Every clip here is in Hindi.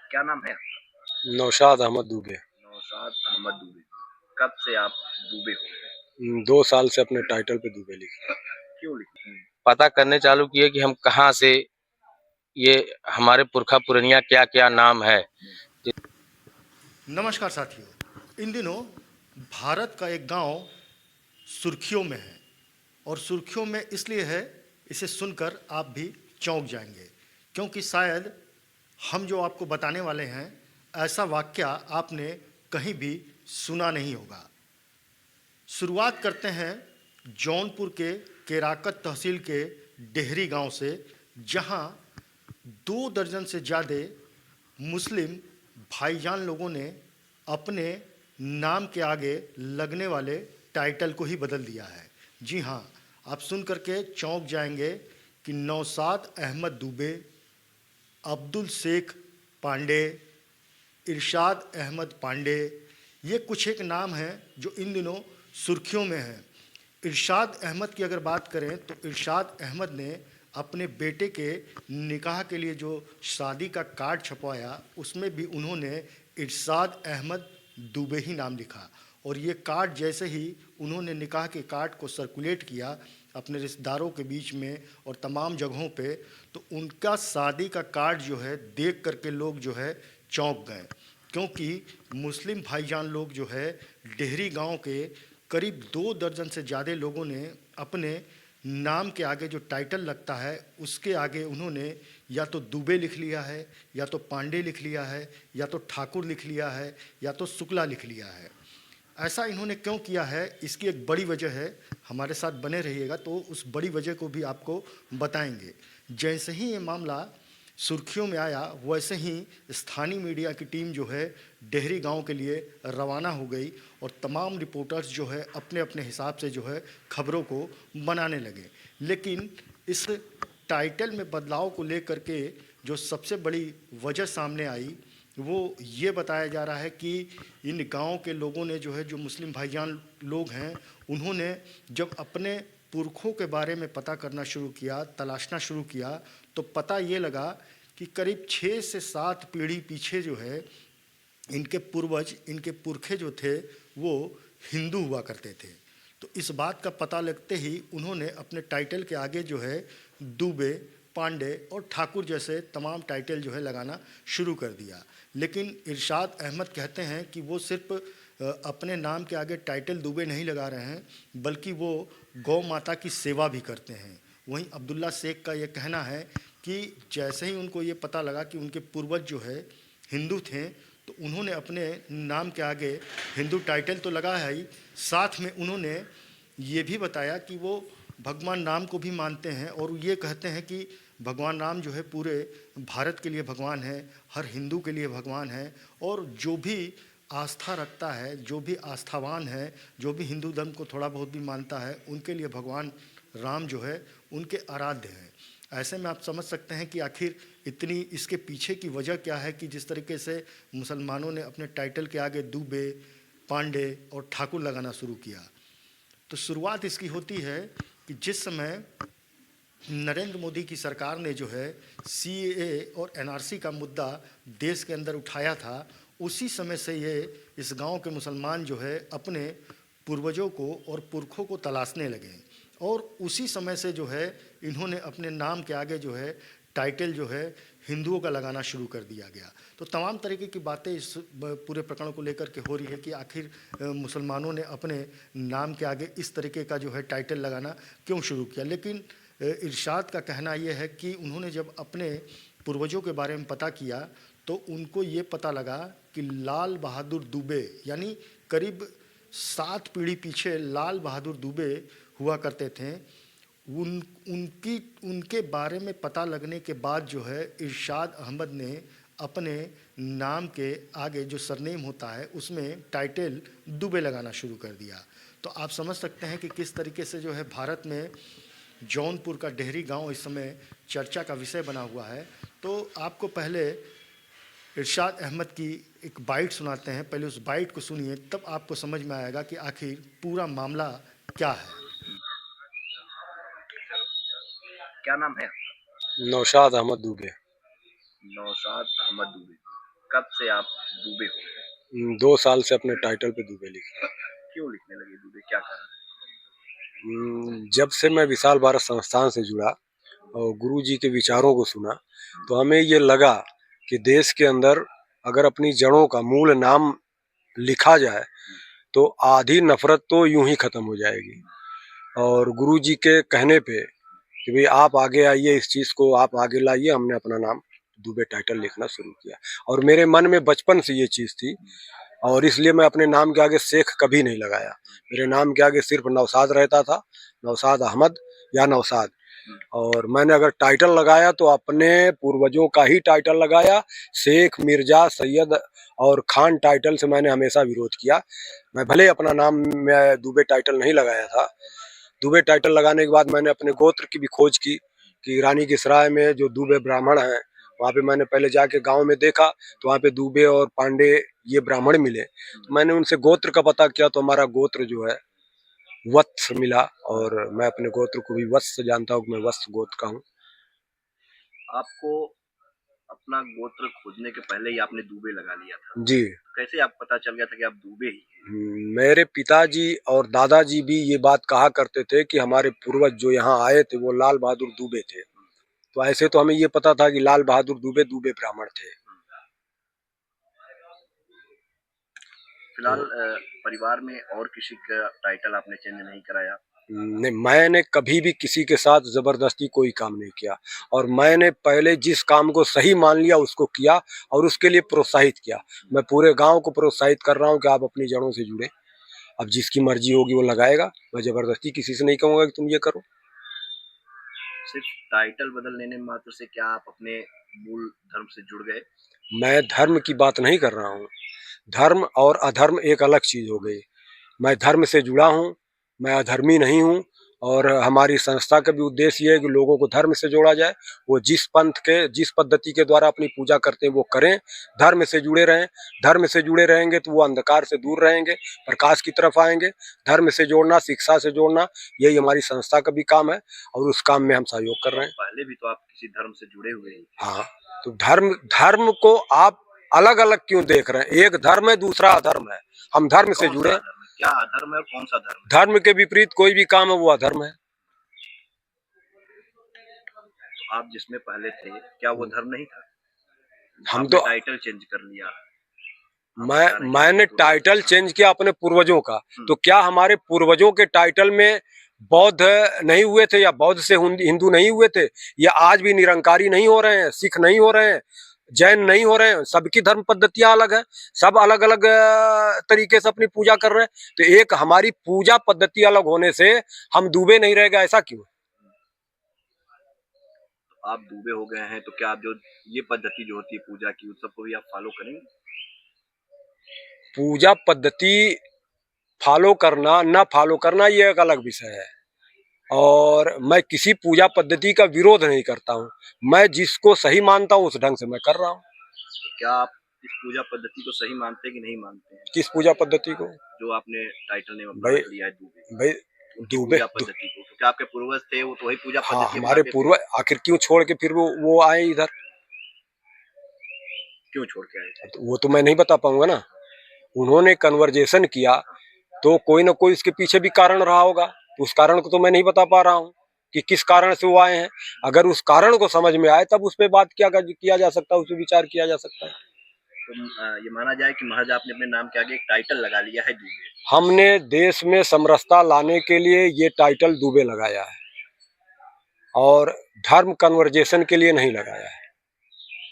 क्या नाम है? नौशाद अहमद दुबे। नौशाद अहमद दुबे। कब से आप दुबे हो? 2 साल से अपने टाइटल पे दुबे लिखे। क्यों लिखे? पता करने चालू किए कि हम कहाँ से, ये हमारे पुरखा पुरनिया क्या क्या नाम है। नमस्कार साथियों, इन दिनों भारत का एक गांव सुर्खियों में है और सुर्खियों में इसलिए है, इसे सुनकर आप भी चौंक जाएंगे क्योंकि शायद हम जो आपको बताने वाले हैं ऐसा वाकया आपने कहीं भी सुना नहीं होगा। शुरुआत करते हैं जौनपुर के केराकत तहसील के डेहरी गांव से, जहां 2 दर्जन से ज़्यादा मुस्लिम भाईजान लोगों ने अपने नाम के आगे लगने वाले टाइटल को ही बदल दिया है। जी हाँ, आप सुन करके चौंक जाएंगे कि नौशाद अहमद दुबे, अब्दुल शेख पांडे, इरशाद अहमद पांडे, ये कुछ एक नाम हैं जो इन दिनों सुर्खियों में हैं। इरशाद अहमद की अगर बात करें तो इरशाद अहमद ने अपने बेटे के निकाह के लिए जो शादी का कार्ड छपवाया उसमें भी उन्होंने इरशाद अहमद दुबे ही नाम लिखा, और ये कार्ड जैसे ही उन्होंने निकाह के कार्ड को सर्कुलेट किया अपने रिश्तेदारों के बीच में और तमाम जगहों पे, तो उनका शादी का कार्ड जो है देख करके लोग जो है चौंक गए, क्योंकि मुस्लिम भाईजान लोग जो है डेहरी गांव के करीब 2 दर्जन से ज़्यादा लोगों ने अपने नाम के आगे जो टाइटल लगता है उसके आगे उन्होंने या तो दुबे लिख लिया है, या तो पांडे लिख लिया है, या तो ठाकुर लिख लिया है, या तो शुक्ला लिख लिया है। ऐसा इन्होंने क्यों किया है, इसकी एक बड़ी वजह है। हमारे साथ बने रहिएगा तो उस बड़ी वजह को भी आपको बताएंगे। जैसे ही ये मामला सुर्खियों में आया वैसे ही स्थानीय मीडिया की टीम जो है डेहरी गांव के लिए रवाना हो गई और तमाम रिपोर्टर्स जो है अपने अपने हिसाब से जो है खबरों को बनाने लगे। लेकिन इस टाइटल में बदलाव को लेकर के जो सबसे बड़ी वजह सामने आई वो ये बताया जा रहा है कि इन गांव के लोगों ने जो है, जो मुस्लिम भाईजान लोग हैं, उन्होंने जब अपने पुरखों के बारे में पता करना शुरू किया, तलाशना शुरू किया, तो पता ये लगा कि करीब 6 से 7 पीढ़ी पीछे जो है इनके पूर्वज, इनके पुरखे जो थे वो हिंदू हुआ करते थे। तो इस बात का पता लगते ही उन्होंने अपने टाइटल के आगे जो है दुबे, पांडे और ठाकुर जैसे तमाम टाइटल जो है लगाना शुरू कर दिया। लेकिन इरशाद अहमद कहते हैं कि वो सिर्फ अपने नाम के आगे टाइटल दुबे नहीं लगा रहे हैं, बल्कि वो गौ माता की सेवा भी करते हैं। वहीं अब्दुल्ला शेख का ये कहना है कि जैसे ही उनको ये पता लगा कि उनके पूर्वज जो है हिंदू थे, तो उन्होंने अपने नाम के आगे हिंदू टाइटल तो लगाया ही, साथ में उन्होंने ये भी बताया कि वो भगवान राम को भी मानते हैं और ये कहते हैं कि भगवान राम जो है पूरे भारत के लिए भगवान है, हर हिंदू के लिए भगवान है, और जो भी आस्था रखता है, जो भी आस्थावान है, जो भी हिंदू धर्म को थोड़ा बहुत भी मानता है, उनके लिए भगवान राम जो है उनके आराध्य हैं। ऐसे में आप समझ सकते हैं कि आखिर इतनी इसके पीछे की वजह क्या है कि जिस तरीके से मुसलमानों ने अपने टाइटल के आगे दुबे, पांडे और ठाकुर लगाना शुरू किया। तो शुरुआत इसकी होती है कि जिस समय नरेंद्र मोदी की सरकार ने जो है सीएए और एनआरसी का मुद्दा देश के अंदर उठाया था, उसी समय से ये इस गांव के मुसलमान जो है अपने पूर्वजों को और पुरखों को तलाशने लगे, और उसी समय से जो है इन्होंने अपने नाम के आगे जो है टाइटल जो है हिंदुओं का लगाना शुरू कर दिया गया। तो तमाम तरीके की बातें इस पूरे प्रकरण को लेकर के हो रही है कि आखिर मुसलमानों ने अपने नाम के आगे इस तरीके का जो है टाइटल लगाना क्यों शुरू किया। लेकिन इरशाद का कहना यह है कि उन्होंने जब अपने पूर्वजों के बारे में पता किया तो उनको ये पता लगा कि लाल बहादुर दुबे, यानी करीब 7 पीढ़ी पीछे लाल बहादुर दुबे हुआ करते थे। उनके बारे में पता लगने के बाद जो है इरशाद अहमद ने अपने नाम के आगे जो सरनेम होता है उसमें टाइटल दुबे लगाना शुरू कर दिया। तो आप समझ सकते हैं कि किस तरीके से जो है भारत में जौनपुर का डेहरी गांव इस समय चर्चा का विषय बना हुआ है। तो आपको पहले इरशाद अहमद की एक बाइट सुनाते हैं, पहले उस बाइट को सुनिए, तब आपको समझ में आएगा कि आखिर पूरा मामला क्या है। क्या नाम है? नौशाद अहमद दुबे। नौशाद अहमद दुबे। कब से आप दुबे हो गए? 2 साल से अपने टाइटल पे दुबे लिखा। क्यों लिखने लगे दुबे, क्या कारण जब से मैं विशाल भारत संस्थान से जुड़ा और गुरु जी के विचारों को सुना, तो हमें ये लगा कि देश के अंदर अगर अपनी जड़ों का मूल नाम लिखा जाए तो आधी नफरत तो यूं ही खत्म हो जाएगी। और गुरु जी के कहने पे कि भाई आप आगे आइए, इस चीज़ को आप आगे लाइए, हमने अपना नाम दुबे टाइटल लिखना शुरू किया। और मेरे मन में बचपन से ये चीज़ थी और इसलिए मैं अपने नाम के आगे शेख कभी नहीं लगाया। मेरे नाम के आगे सिर्फ नौसाद रहता था, नौसाद अहमद या नौसाद। और मैंने अगर टाइटल लगाया तो अपने पूर्वजों का ही टाइटल लगाया। शेख, मिर्जा, सैयद और खान टाइटल से मैंने हमेशा विरोध किया। मैं भले अपना नाम में दुबे टाइटल नहीं लगाया था। दुबे टाइटल लगाने के बाद मैंने अपने गोत्र की भी खोज की कि रानी की सराय में जो दुबे ब्राह्मण हैं, वहाँ पे मैंने पहले जाके गांव में देखा तो वहाँ पे दुबे और पांडे ये ब्राह्मण मिले। तो मैंने उनसे गोत्र का पता किया तो हमारा गोत्र जो है वत्स मिला। और मैं अपने गोत्र को भी वत्स जानता हूँ कि मैं वत्स गोत्र का हूँ। आपको अपना गोत्र खोजने के पहले ही आपने दुबे लगा लिया था? जी। कैसे आप पता चल गया था कि आप दुबे ही हैं? मेरे पिताजी और दादाजी भी ये बात कहा करते थे कि हमारे पूर्वज जो यहाँ आए थे वो लाल बहादुर दुबे थे। तो ऐसे तो हमें ये पता था कि लाल बहादुर दुबे दुबे ब्राह्मण थे। फिलहाल परिवार में और किसी का टाइटल आपने चेंज नहीं कराया? नहीं, मैंने कभी भी किसी के साथ जबरदस्ती कोई काम नहीं किया। और मैंने पहले जिस काम को सही मान लिया उसको किया और उसके लिए प्रोत्साहित किया। मैं पूरे गांव को प्रोत्साहित कर रहा हूं कि आप अपनी जड़ों से जुड़े। अब जिसकी मर्जी होगी वो लगाएगा, मैं जबरदस्ती किसी से नहीं कहूंगा कि तुम ये करो। सिर्फ टाइटल बदल लेने मात्र से क्या आप अपने मूल धर्म से जुड़ गए? मैं धर्म की बात नहीं कर रहा हूँ। धर्म और अधर्म एक अलग चीज हो गई। मैं धर्म से जुड़ा हूँ, मैं अधर्मी नहीं हूँ। और हमारी संस्था का भी उद्देश्य ये है कि लोगों को धर्म से जोड़ा जाए। वो जिस पंथ के, जिस पद्धति के द्वारा अपनी पूजा करते हैं वो करें, धर्म से जुड़े रहें। धर्म से जुड़े रहेंगे तो वो अंधकार से दूर रहेंगे, प्रकाश की तरफ आएंगे। धर्म से जोड़ना, शिक्षा से जोड़ना, यही हमारी संस्था का भी काम है और उस काम में हम सहयोग कर रहे हैं। पहले भी तो आप किसी धर्म से जुड़े हुए हैं। हाँ, तो धर्म को आप अलग अलग क्यों देख रहे हैं? एक धर्म है, दूसरा अधर्म है। हम धर्म से जुड़े। क्या अधर्म है और कौन सा धर्म? धर्म के विपरीत कोई भी काम है वो अधर्म है। तो आप जिसमें पहले थे क्या वो धर्म नहीं था? हम तो टाइटल चेंज कर लिया। मैंने टाइटल चेंज किया अपने पूर्वजों का। तो क्या हमारे पूर्वजों के टाइटल में बौद्ध नहीं हुए थे या बौद्ध से हिंदू नहीं हुए थे? या आज भी निरंकारी नहीं हो रहे हैं, सिख नहीं हो रहे हैं, जैन नहीं हो रहे हैं? सबकी धर्म पद्धतियां अलग है, सब अलग अलग तरीके से अपनी पूजा कर रहे हैं। तो एक हमारी पूजा पद्धति अलग होने से हम डूबे नहीं रह गए, ऐसा क्यों? तो आप डूबे हो गए हैं तो क्या आप जो ये पद्धति जो होती है पूजा की उस सबको भी आप फॉलो करेंगे? पूजा पद्धति फॉलो करना ना फॉलो करना ये एक अलग विषय है। और मैं किसी पूजा पद्धति का विरोध नहीं करता हूँ। मैं जिसको सही मानता हूँ उस ढंग से मैं कर रहा हूँ। तो क्या आप इस पूजा पद्धति को सही मानते हैं कि नहीं मानते हैं? किस पूजा पद्धति को? जो आपने टाइटल नेम अपना लिया है दुबे। भाई दुबे पूजा पद्धति को, क्योंकि आपके पूर्वज थे वो तो वही पूजा पद्धति। हाँ, हमारे पूर्वज आखिर क्यों छोड़ के फिर वो आए इधर? क्यों छोड़ के आए थे? वो तो मैं नहीं बता पाऊंगा ना। उन्होंने कन्वर्जेशन किया तो कोई ना कोई इसके पीछे भी कारण रहा होगा। उस कारण को तो मैं नहीं बता पा रहा हूँ कि किस कारण से वो आए हैं। अगर उस कारण को समझ में आए तब उस पर बात किया जा सकता है, उस पर विचार किया जा सकता है। तो ये माना जाए कि महज आपने अपने नाम के आगे एक टाइटल लगा लिया है दुबे। हमने देश में समरसता लाने के लिए ये टाइटल दुबे लगाया है और धर्म कन्वर्जेशन के लिए नहीं लगाया है।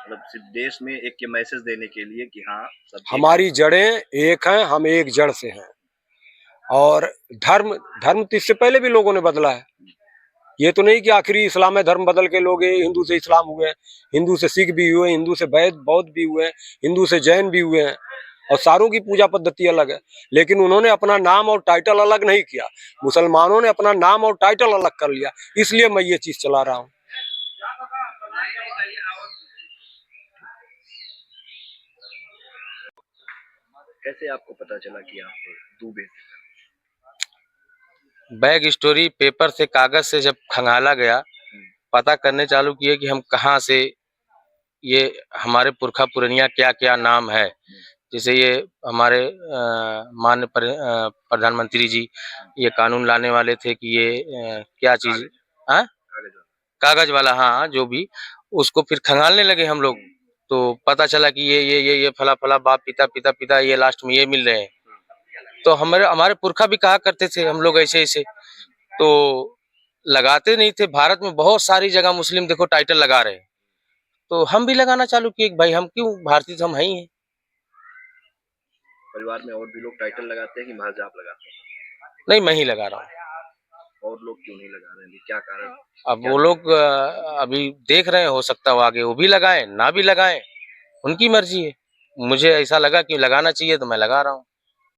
मतलब सिर्फ देश में एक ये मैसेज देने के लिए कि हाँ हमारी जड़ें एक हैं, हम एक जड़ से हैं। और धर्म तो इससे पहले भी लोगों ने बदला है। ये तो नहीं कि आखिरी इस्लाम में धर्म बदल के लोग हिंदू से इस्लाम हुए, हिंदू से सिख भी हुए, हिंदू से बौद्ध भी हुए, हिंदू से जैन भी हुए हैं और सारों की पूजा पद्धति अलग है। लेकिन उन्होंने अपना नाम और टाइटल अलग नहीं किया। मुसलमानों ने अपना नाम और टाइटल अलग कर लिया, इसलिए मैं ये चीज चला रहा हूँ। कैसे आपको पता चला कि आप दुबे थे? बैक स्टोरी पेपर से, कागज से जब खंगाला गया, पता करने चालू किए कि हम कहाँ से ये हमारे पुरखा पुरनिया क्या क्या नाम है। जैसे ये हमारे माननीय प्रधानमंत्री जी ये कानून लाने वाले थे कि ये क्या चीज, हाँ कागज वाला। कागज वाला, हाँ जो भी, उसको फिर खंगालने लगे हम लोग। तो पता चला कि ये फला फला बाप पिता पिता पिता ये लास्ट में ये मिल रहे हैं। तो हमारे हमारे पुरखा भी कहा करते थे हम लोग ऐसे ऐसे, तो लगाते नहीं थे। भारत में बहुत सारी जगह मुस्लिम देखो टाइटल लगा रहे हैं, तो हम भी लगाना चालू किए कि भाई हम क्यों, भारतीय तो हम है ही हैं। परिवार में और भी लोग टाइटल लगाते हैं कि महज आप लगाते हैं? नहीं, मैं ही लगा रहा हूँ। और लोग क्यों नहीं लगा रहे हैं? क्या कारण? अब क्या वो लोग अभी देख रहे हैं, हो सकता है वो आगे वो भी लगाएं ना भी लगाएं, उनकी मर्जी है। मुझे ऐसा लगा कि लगाना चाहिए तो मैं लगा रहा हूँ।